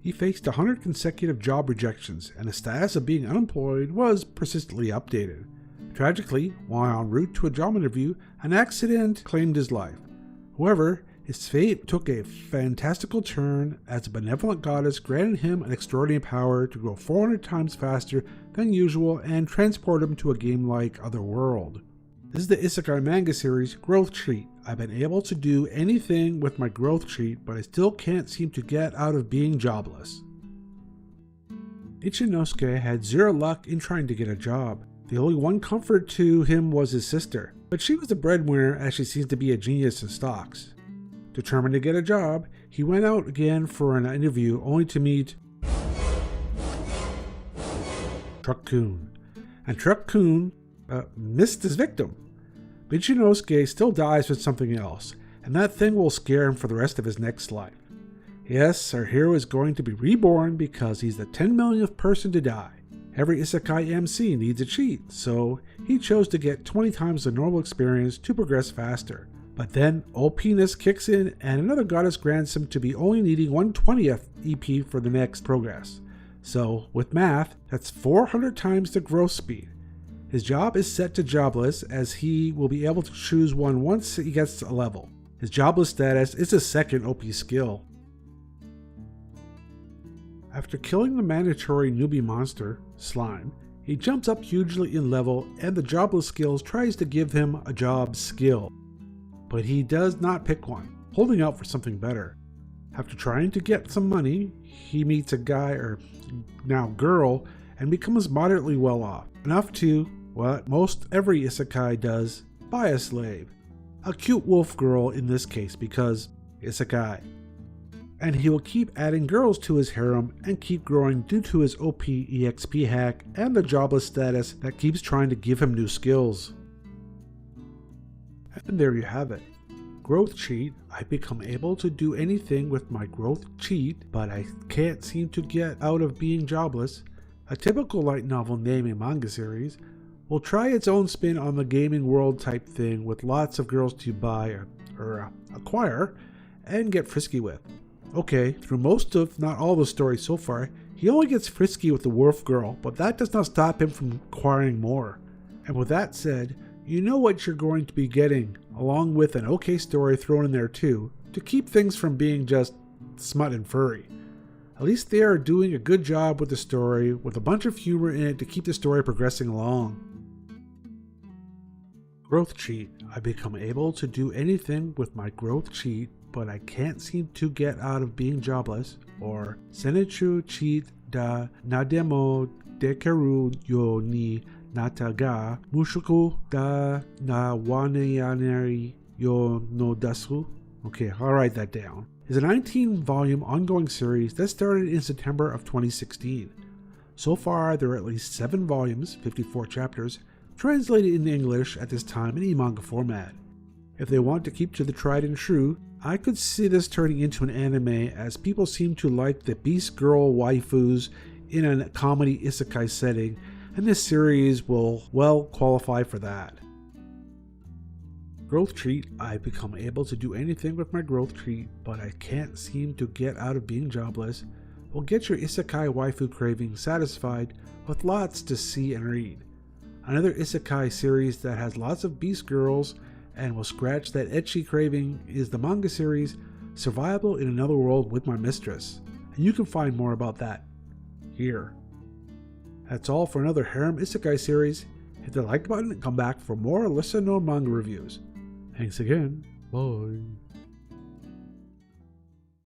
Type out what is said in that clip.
He faced 100 consecutive job rejections, and his status of being unemployed was persistently updated. Tragically, while en route to a job interview, an accident claimed his life. However, his fate took a fantastical turn as a benevolent goddess granted him an extraordinary power to grow 400 times faster than usual and transport him to a game-like other world. This is the Isekai manga series, Growth Treat. I've been able to do anything with my growth treat, but I still can't seem to get out of being jobless. Ichinosuke had zero luck in trying to get a job. The only one comfort to him was his sister, but she was the breadwinner as she seems to be a genius in stocks. Determined to get a job, he went out again for an interview only to meet Truck-kun. And Truck-kun missed his victim. But Ichinosuke still dies with something else, and that thing will scare him for the rest of his next life. Yes, our hero is going to be reborn because he's the 10 millionth person to die. Every Isekai MC needs a cheat, so he chose to get 20 times the normal experience to progress faster. But then OP-ness kicks in and another goddess grants him to be only needing 1/20th EP for the next progress. So, with math, that's 400 times the growth speed. His job is set to jobless, as he will be able to choose one once he gets a level. His jobless status is his second OP skill. After killing the mandatory newbie monster, Slime, he jumps up hugely in level, and the jobless skills tries to give him a job skill. But he does not pick one, holding out for something better. After trying to get some money, he meets a guy, or now girl, and becomes moderately well off. Enough to, what most every isekai does, buy a slave. A cute wolf girl in this case because isekai. And he will keep adding girls to his harem and keep growing due to his OP EXP hack and the jobless status that keeps trying to give him new skills. And there you have it. Growth cheat. I become able to do anything with my growth cheat, but I can't seem to get out of being jobless. A typical light novel anime manga series will try its own spin on the gaming world type thing with lots of girls to buy or acquire and get frisky with. Okay, through most of, not all the stories so far, he only gets frisky with the wolf girl, but that does not stop him from acquiring more. And with that said, you know what you're going to be getting, along with an okay story thrown in there too, to keep things from being just smut and furry. At least they are doing a good job with the story, with a bunch of humor in it to keep the story progressing along. Growth cheat. I become able to do anything with my growth cheat, but I can't seem to get out of being jobless, or Seichou cheat da Nandemo Dekiru yo ni Natta ga Mushoku da Yamerarenai yo no Desu. Okay, I'll write that down. Is a 19-volume ongoing series that started in September of 2016. So far, there are at least 7 volumes, 54 chapters, translated into English at this time in e-manga format. If they want to keep to the tried and true, I could see this turning into an anime, as people seem to like the beast girl waifus in a comedy isekai setting, and this series will well qualify for that. Growth treat. I become able to do anything with my growth treat, but I can't seem to get out of being jobless. Will get your isekai waifu craving satisfied with lots to see and read. Another isekai series that has lots of beast girls and will scratch that ecchi craving is the manga series Survival in Another World with My Mistress, and you can find more about that here. That's all for another harem isekai series. Hit the like button and come back for more lesser known manga reviews. Thanks again. Bye.